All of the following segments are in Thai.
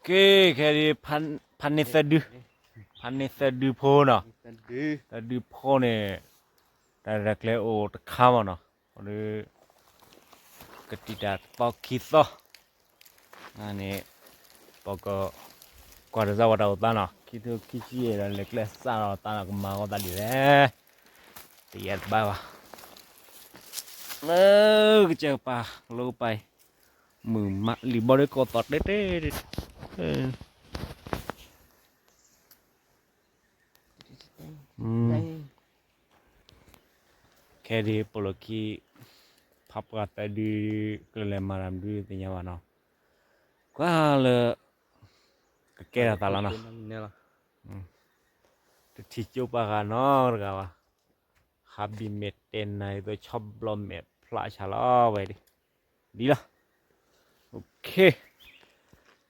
Oke, kayak panis sedu po no, sedu po ne, dari kleo tekama no, ada ketidak kisah, ane pokok kuada zawat au tanah, kita kisi ada lekles sana tanah kemana tadi deh, tiada bawah, kecepa lupa, mak libur kotor deh. Kayak di poloki papa tadi kelemaran dulu tinya mana. Kalau kekera talana. Ticu pakanor kawa. Habi meten na itu coblom met flashala wae di. Dilah. Oke.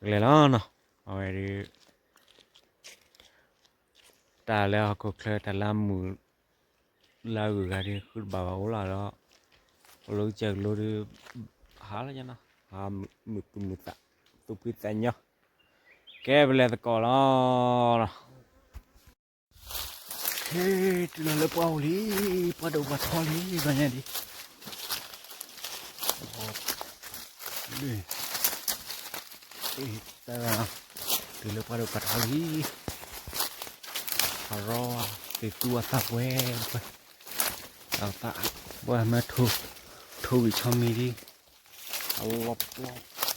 Kelelana. Wae di. Ta le aku kle ta lamu lagu gadi khut bawa ulah lo. Lo cek lo di hal aja na. Muta. Tu pitanya. Oke, boleh sekolah. Hei, tu nak lepas oli, pada ubat oli banyak di. Kita tu lepas ubat oli. Haro, itu asap weh. Tahu tak? Wah, macam tu macam ni. Allah,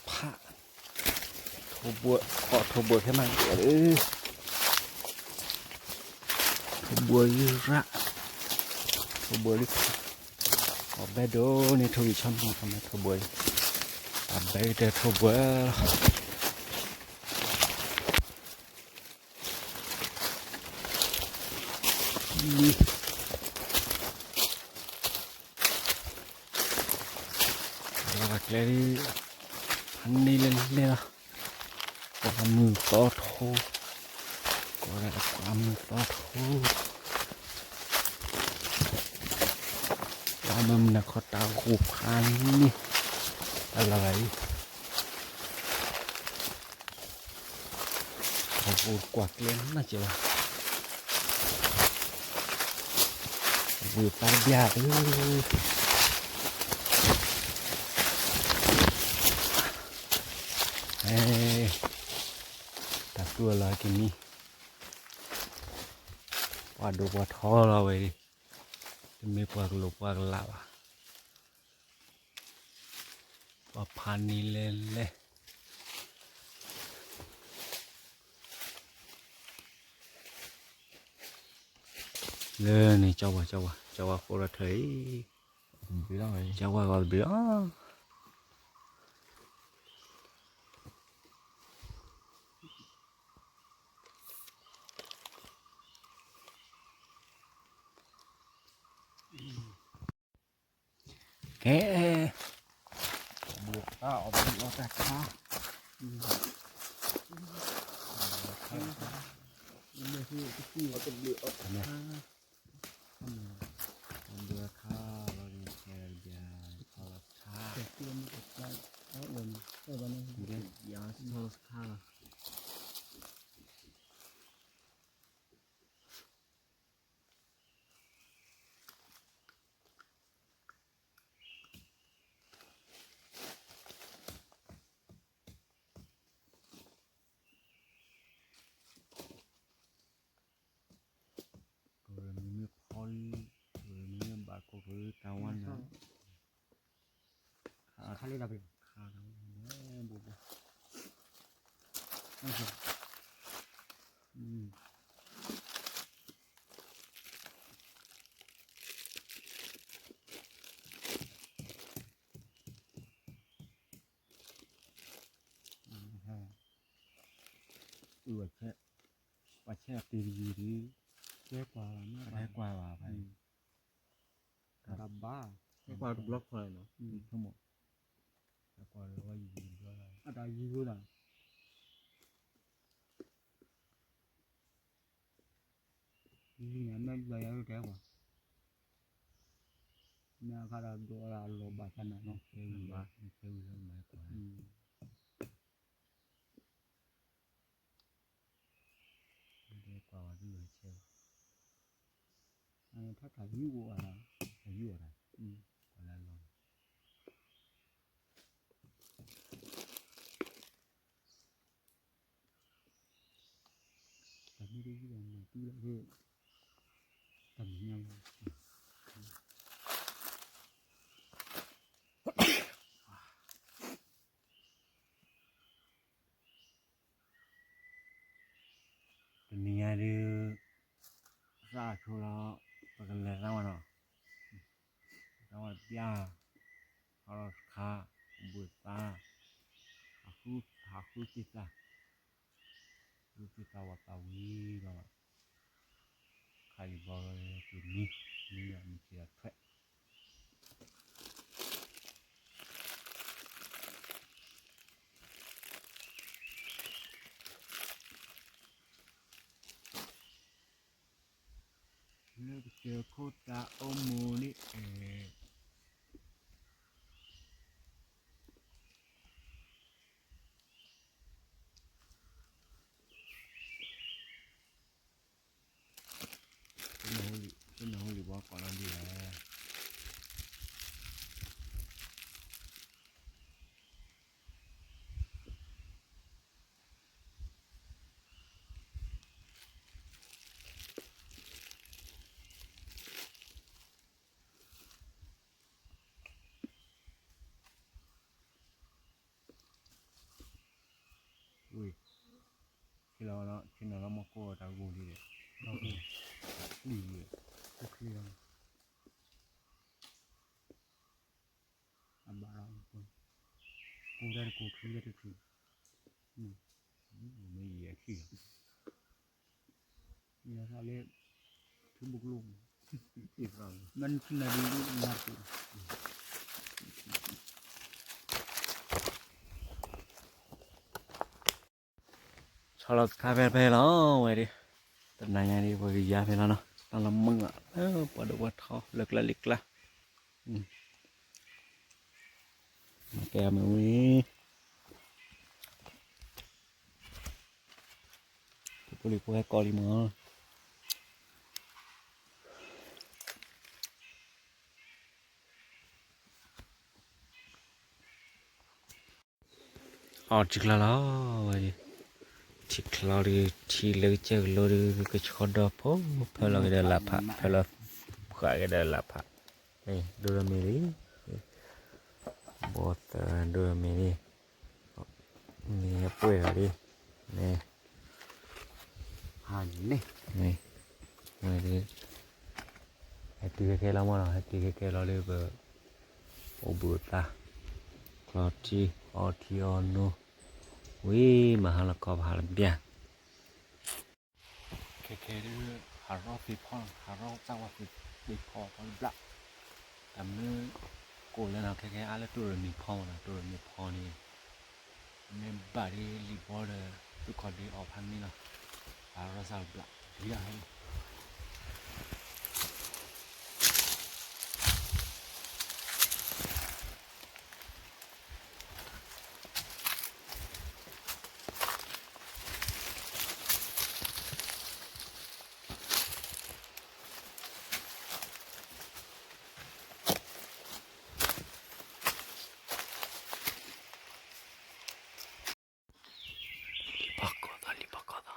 pak. Tu buat ke mana? Buổi rạ buổi ở bên đó này thôi xong rồi mà thôi buổi ở bên đây thôi buổi rồi cái đi anh đi lên là có mưa to thôi có là có mưa to thôiมันนะเขาตาหูพันนี่อะไรเขาพูดกวักเล่นน่าจะว่าบูตาบิอาดเฮ้ตัดตัวอะไรกินนี่ว่าดูว่าท้อเราไปดิไม่ปากลุกปากลาวว่าพันนี่เล่นเลยนี่เจ้าว่าคนละเถยเจ้าว่าก็เบี้ยแกบวกก็เอาไปเอาแต่ข้าไม่ใช่ที่เอาเป็นเรือเอาแต่ข้าเรือข้าเราเรียนแค่ยาทอดข้าเตรียมกับยาเอาเงินเอาวันนี้เรียนยาทอดข้าkawan kali dah beriว่าแช่ตีดีแช่กว่าว่าไปดับบ้าแช่กว่าบล็อกเลยเนาะทั้งหมดแช่กว่าว่ายีด้วยอะไรยีด้วยนะยีเนี่ยไม่เลยเอาแก่กว่าเนี่ยเขาเราดูเราโลบากันนะเนาะเรื่องบ้าเรื่องไหนกว่า qua đi rồi chơi thắt thà dữ à thấy vừa này ừ. còn là lòng tầm đi đi mà tu lại về tầm nhau tình nhà đi ra chỗ đó và cái là ra mà nó ra mà bia họ khá buổi ta hạ khu chỉ ta lúc chỉ ta vào tàu đi rồi khai vào tụi mi mi là mi chỉ là thuê nếu chờ cô ta ôm mù đi cái nào thì bỏ còn làm gì là ui khi nào nó mọc cô tao gù đi đấy đâu đi đi có khi đâu anh bảo rồi cô ra cô khi ra được mấy gì khi giờ sao lên thứ bục luôn ít rồi mình khi nào đi nhà cụ sau đó cà phê phê nó vậy đi tận này nha đi bởi giá phê nó đang làm mưng ạ bỏ được quá thò lực là lịch là kèm mới tôi đi qua coi đi mà chỉ là nó vậy chỉ là đi chỉ lấy chơi lôi cái chỗ đó phố phải là cái đó là phạt phải là khỏi cái đó là phạt đây đưa ra mì đi bột đưa mì đi mì quay ở đi nè hành này này này đi hai cái lắm mà hai cái lo đi về ô bữa ta lo chi ô thi ô nu ui mà hàng là có hàng là bia cái đi hàng rau phi phong hàng rau sao mà phi phong phong lạ tầm nữa cô lên nào cái ai là tôi mình phong là tôi mình phong đi nên bà đi li bỏ rồi tôi còn đi ở hàng này nào hàng rau sao lạ gì à lipakoda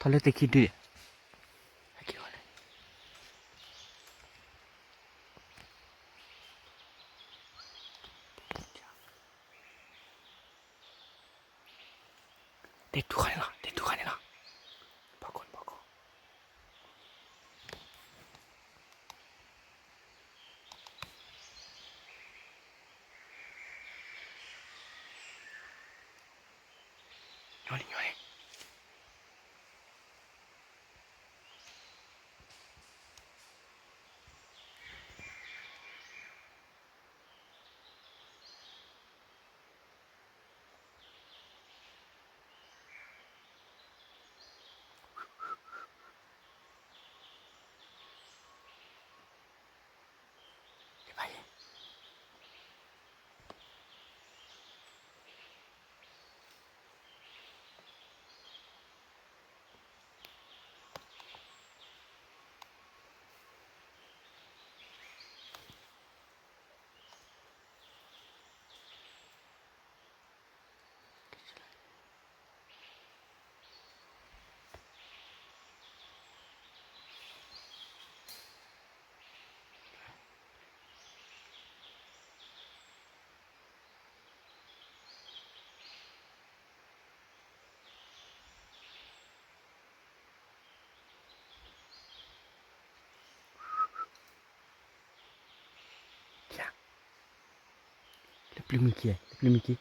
Tala te ki de. Aki wala. Te tu khane na. Bakon. Nyoni. Bye. Ya. Le plumiki. Plumiki.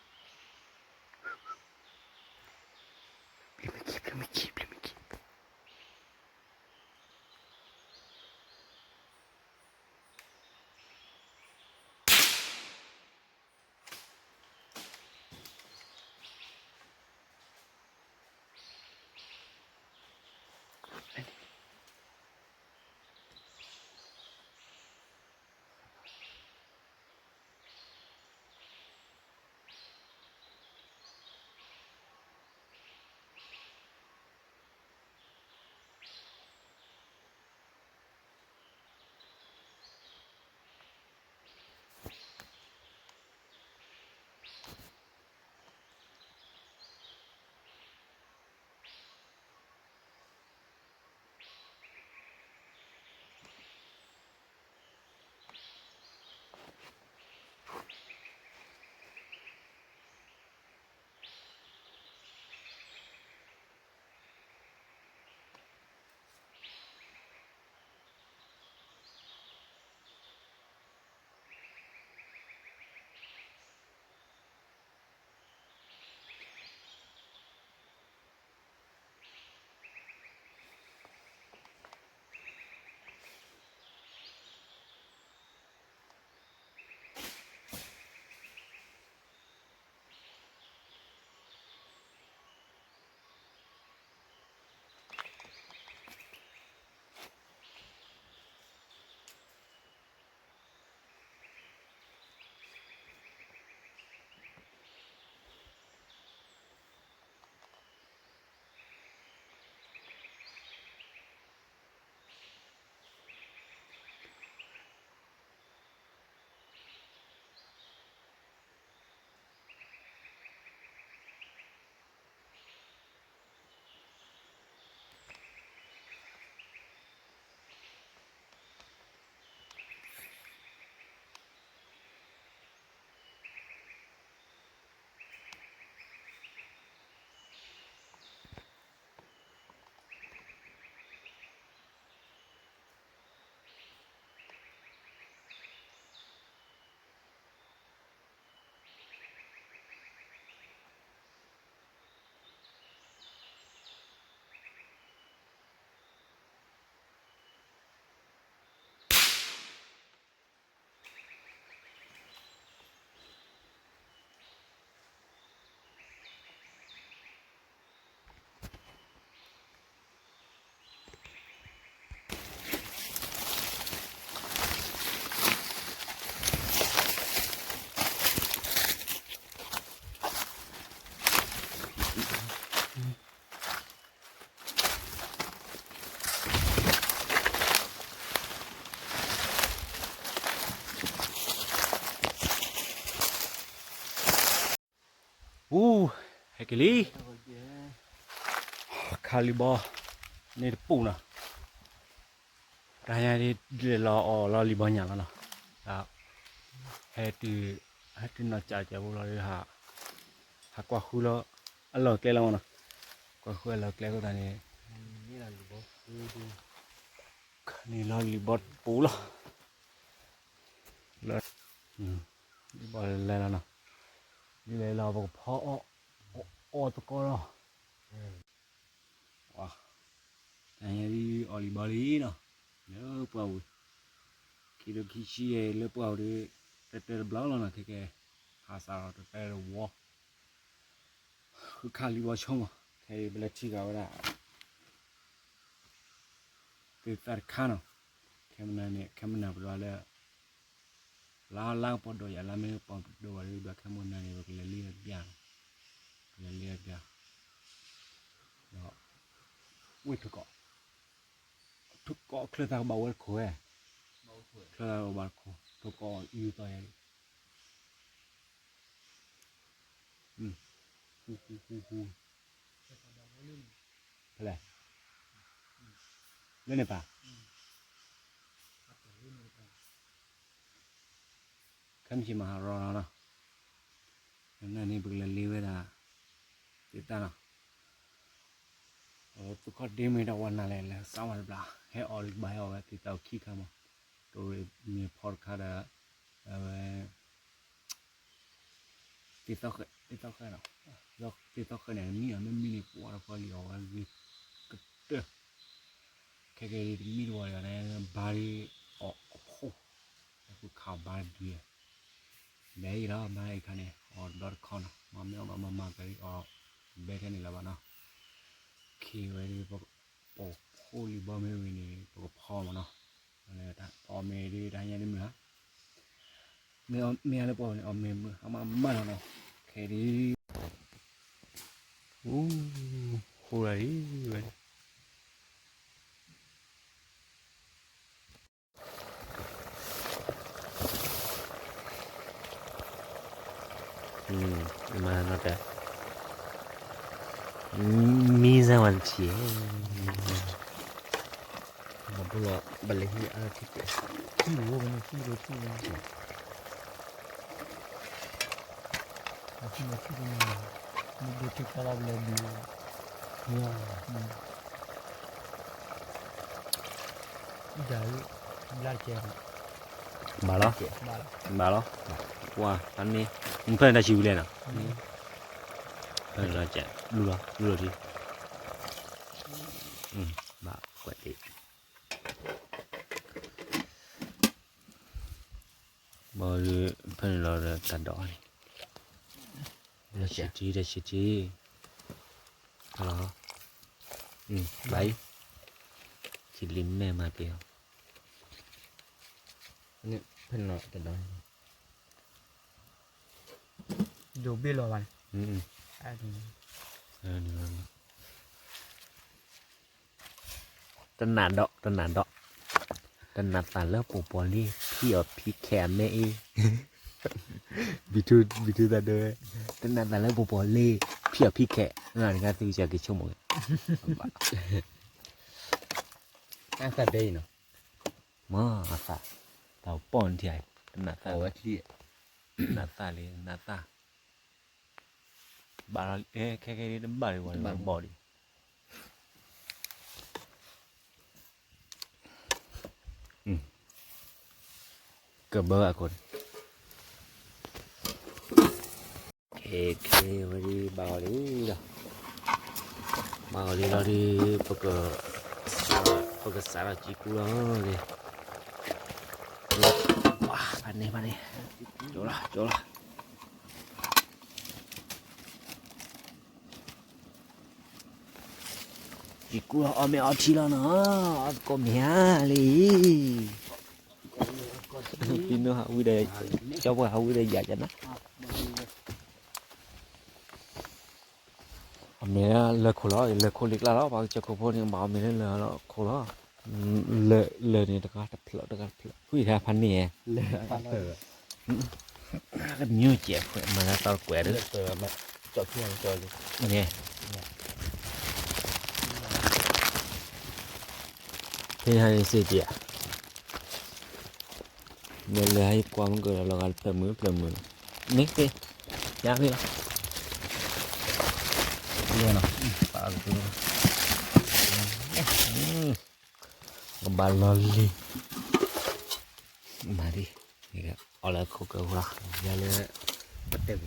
Hekeli. Kaliba. นี่ปูนะรายได้ดีรอรีบอนอย่างละครับให้ตีน่าจะบุเราเลยหากว่าคู่แล้วอร่อยแก่แล้วนะกว่าคู่อร่อยแก่ก็ตอนนี้นี่เรารีบอนี่เรารีบอปูละแล้วรีบอเลยแล้วนะนี่เลยเราบอกพ่อตะกอแล้วว้าอันนี้อลิบอลีเนาะเนื้อเปล่าคิดดูคิดชี้เลือเปล่าดิแต่บล้อแล้วนะแค่หาสารแต่วัวคือขาลิบอชงอ่ะแค่เบลชีกเอาได้ติดตาข้าเนาะแค่มันน่ะเป็นว่าเลยล้างปอดด้วยล้างไม่ปอดด้วยแบบแค่มันนั่นเองแบบเลี้ยอย่างเลี้ยเนาะวิ่งทุกเกาะเคลื่อนทางเบาเว้ยคุยเคลื่อนทางเบาคุยทุกเกาะอยู่ตัวเองฮูอะไรเล่นไหนปะข้ามชิมารอเนาะนั่นนี่เพิ่งเลี้ยไว้ละติดตาเนาะทุกคนดีไม่ได้วันอะไรแล้วสามวันเปล่าให้ออลิบายเอาไว้ติดตาขี้ข้ามาตัวมีพอร์ตคาร์ดเอาไว้ติดต่อใครเนาะแล้วติดต่อใครเนี่ยมีอะไรไม่มีปวดพอเลี้ยวอะไรก็เด้อแค่มีด้วยอะไรบารีอ๋อโอ้คือข่าวบารีแม่แล้วมาอีกคันเนี่ยออดอทคอนมาไม่เอามาไปออกเบสแค่นี้แล้วบ้านะคีย์ไว้ที่พวกโอ้ลิบอไม่วินี่พวกพ่อมาเนาะอะไรต่างพ่อเมย์ดีได้ยังไงมั้ยฮะเมียอะไรพ่อเนี่ยเอาเมย์มือเอามาเนาะแค่ดีโหอะไรเว้ยมาเนาะแต่มีสักวันเชียผมพูดว่าบัลลังก์อะไรที่เกิดที่รู้มันที่รู้ที่มันที่มันดูที่คาราบเลยดีเนี่ยใหญ่ลาเจ้ามาแล้วว้าตอนนี้มึงเพื่อนได้ชิวเลยนะเพื่อนเราจะรู้ดิบ้ากว่าดิบ่เพื่อนเราตัดดอกได้ชิจีฮัลโหลไปชิลิมแม่มาเปียวนี่เพื่อนเราตัดดอกดูเบี้ยรอวันนี่ตันนานดอกตันนานตาเลิกปูปอลี่พี่แขนแม่บิทูตาเด้อตันนานตาเลิกปูปอลี่พี่แขนงานการซื้อจากกี่ชั่วโมงอาซาเบย์เนาะมาอาซาเต่าป้อนที่ไหนนาตาว่าที่นาตาเลยนาตาบาร์แค่นี้บาร์วันบอดี้เกือบเบอร์อะคนเควันนี้บาร์ดี้ละบาร์ดี้เราดีพวกสารจีกูเลยว้าพันนี้โจละจีกูเอาไม่เอาทีละเนาะก็ไม่ฮะเลยพี่น้องเขาวิเดย์เจ้าว่าเขาวิเดย์ใหญ่จังนะเมียเลิกขลุ่ยเลิกขลิกแล้วบางเจ้าก็พูดยังบอกเมียเลิกแล้วขลุ่ยเลยนี่ตะการตะเพลผู้หญิงพันนี่เลยพันเตอร์ก็นิ้วเจ็บมาแล้วตอนแกว่ด้วยเตอร์มาจอดเพียงจอดเนี่ย thế hay gì chị ạ nên là hay qua một cái là gặp phải mưa nít đi giá đi Iya no. Pak tu. baloli mari ya olah kok lah jalan betul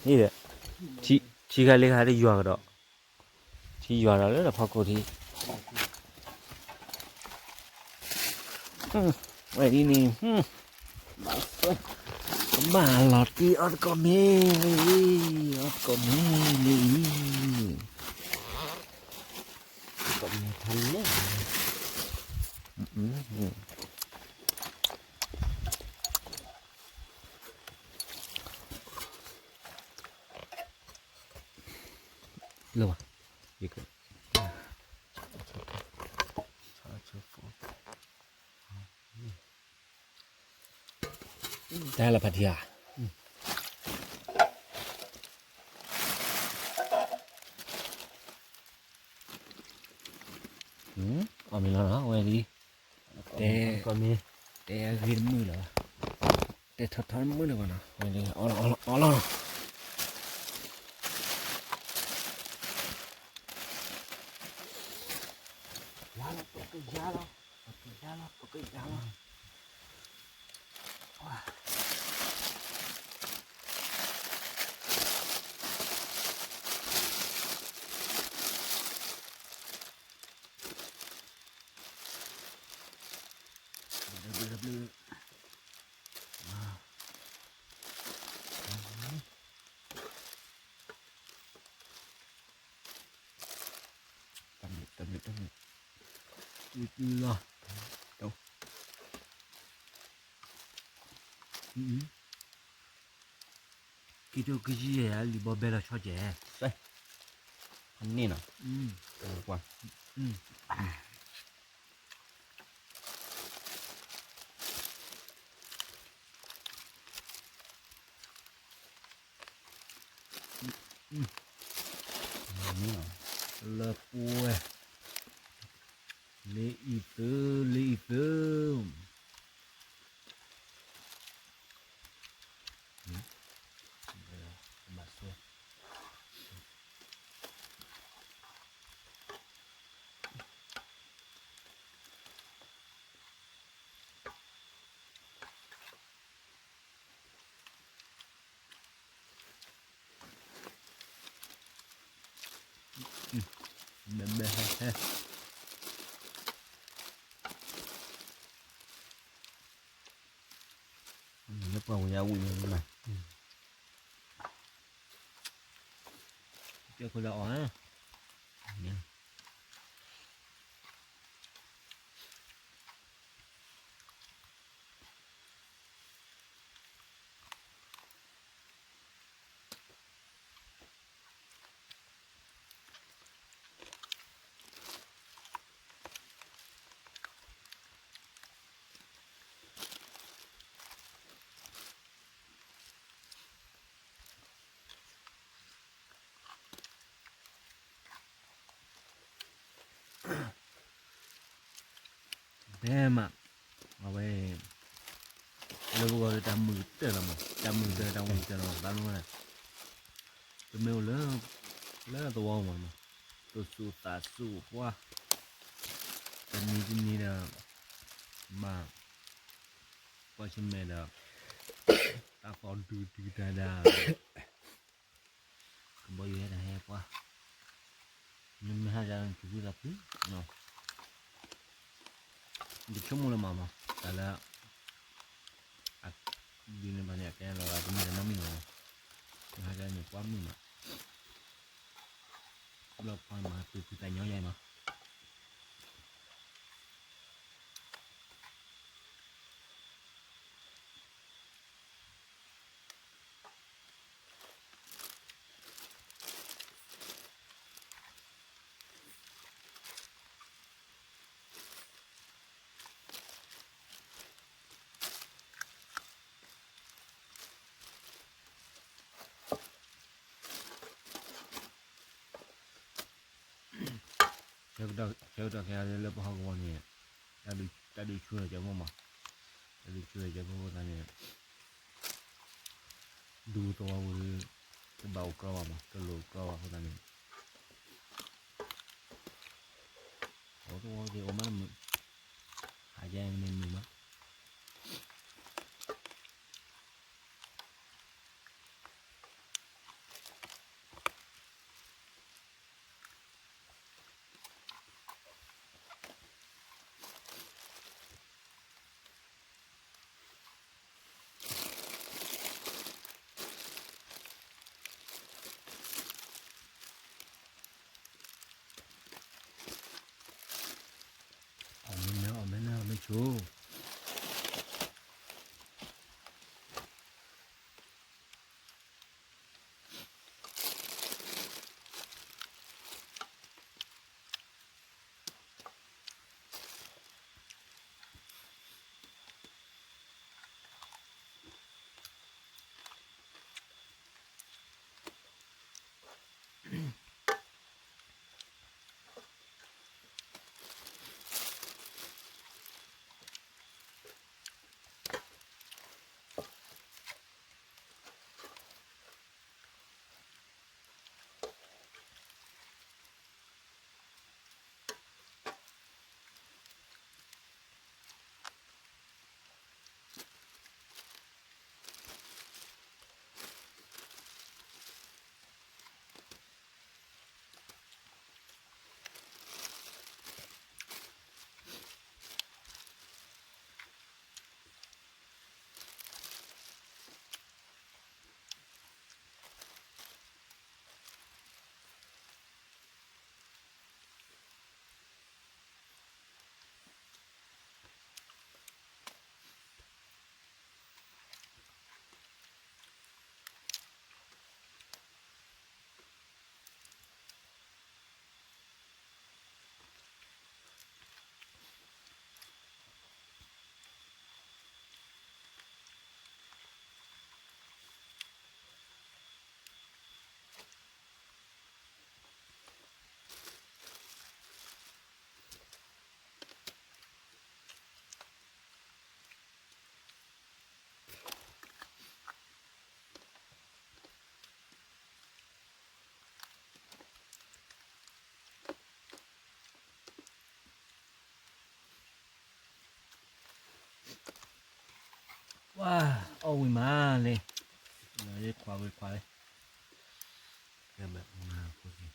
นี่แหละชีกาเลยค่ะได้ยัวก็ชียัวแล้วแล้วพอกูทีไว้นี่นี่มาหลอดที่อดก่อนนี่อดก่อนนี่ก่อนนี่ทันเลยเร็วอ่ะอีกได้ละพัทยาเอามีแล้วนะไว้ดีแต่ก็มีแต่กินมือเหรอแต่ทอดมือเลยก่อนนะไว้ดีเอาแล้วYala, pakai yala. Wah. Blur. Wah. Tamit. Bismillah. Đâu. Cái gì vậy? Li bò bè là cho trẻ. Đây. Anh nhìn nào. Qua. Lợp ui Lý tư Bè he Nước vào nhà ui này. Chưa có đỏ á Thế mà về lâu rồi ta mười tới là mà ta mười tới đâu tới là ta luôn này tôi mêu lớn là tôi mà tôi su ta su quá cái này là mà qua trên mẹ là ta còn từ ta đã không bao giờ là hay quá nhưng mà hai gia đình chỉ là thứ nào diciamo la mamma dalla viene banyak kayak lo ada mana mami lo ada ni kuam ni mà lo quan mà từ từ tay nhỏ vậy mà 저도 그냥 레버 하고 오니 나도 추워져 뭐 나도 추워져 보고 다니 누구도 우리 bảo cơ mà cơ lù cơ mà không phải thì ôm nó hải giang nên mình mất mình chú wow ôi má lên lấy qua đấy em bạn mà có gì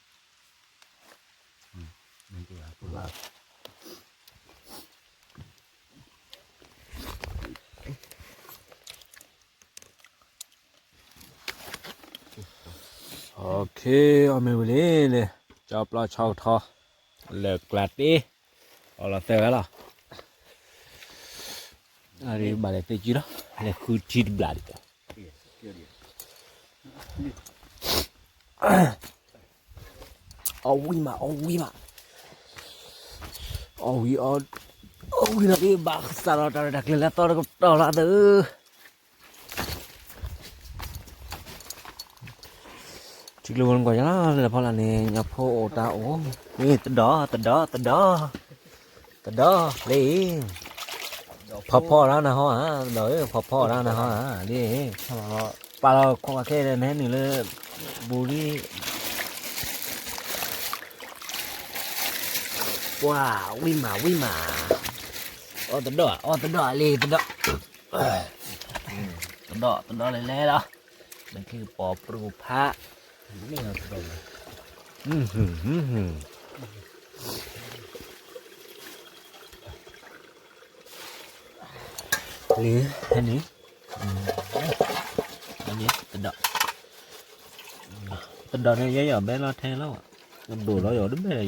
mình cứ là ok ông mình lên nè cho pla chao thọ lợt lạt đi hoặc là tơ là đi bà để tê chứ đó là khu chít bạt ôi mà ôi là cái bạc sao nó đặt lên là to là từ chỉ luôn quả nhá là phò là nè nhập phô tao nè từ đó đi phò đó nè hả đợi phò đó nè hả đi bà lo qua cái này nè nữa bù đi wow quy mà từ đó đi từ đó lên đóมันคือปอปรูพระนี่เราตรงหรืออันนี้ตัดดอกเนี่ยเยอะๆแม่เราแทงแล้วมันดูเราอยู่ดึ้งไปเลย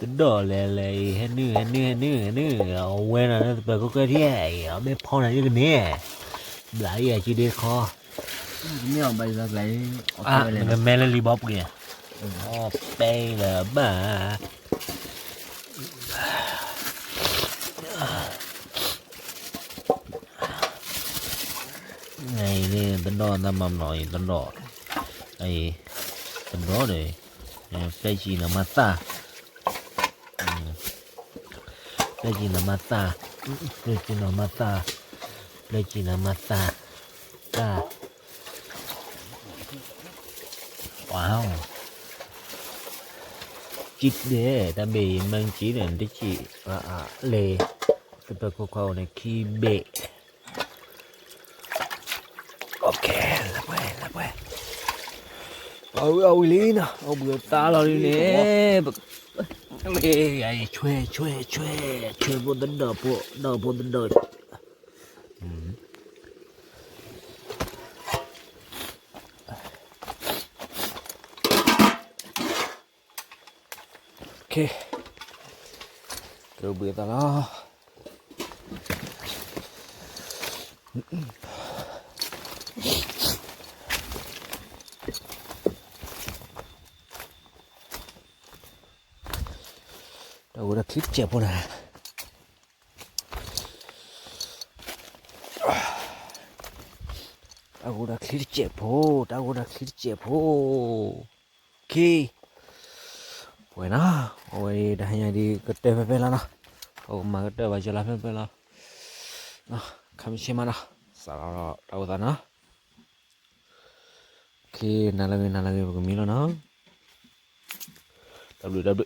ตัดดอกเลยให้นื้อเอาเว้นอะไรไปก็แค่เอาไม่พอไหนกันเนี่ยหลายอย่างชีเด็ดคอเนี่ยไปจากไหนมันแม่เล่นรีบ๊อบเนี่ยไปเลยบ้าไงนี่ต้นดอกน้ำมันหน่อยต้นดอก哎，很多的，飞机那么大，飞机那么大，飞机那么大，飞机那么大，大，哇哦，จิตเด้แต่เบมันจีเด่นที่จีเลยคือเป็นเขาในคีเบโอเคแล้วไปเอาลีนะเอาเบื่อตาเราเลยเนี่ยแบบไอ้ช่วยบนตันเดอพวกเดอบนตันเดอโอเคเราเบื่อตาเราเราจะคลิปเจ็บปะนะเราจะคลิปเจ็บปะโอเคBuena, hoy dah hanya di kedai pepe lah nah. Oh, mak kedai baca lah pepe lah. Nah, kami cuma nah. Salah tahu tanah. Oke, nalagi begini lah nah. WW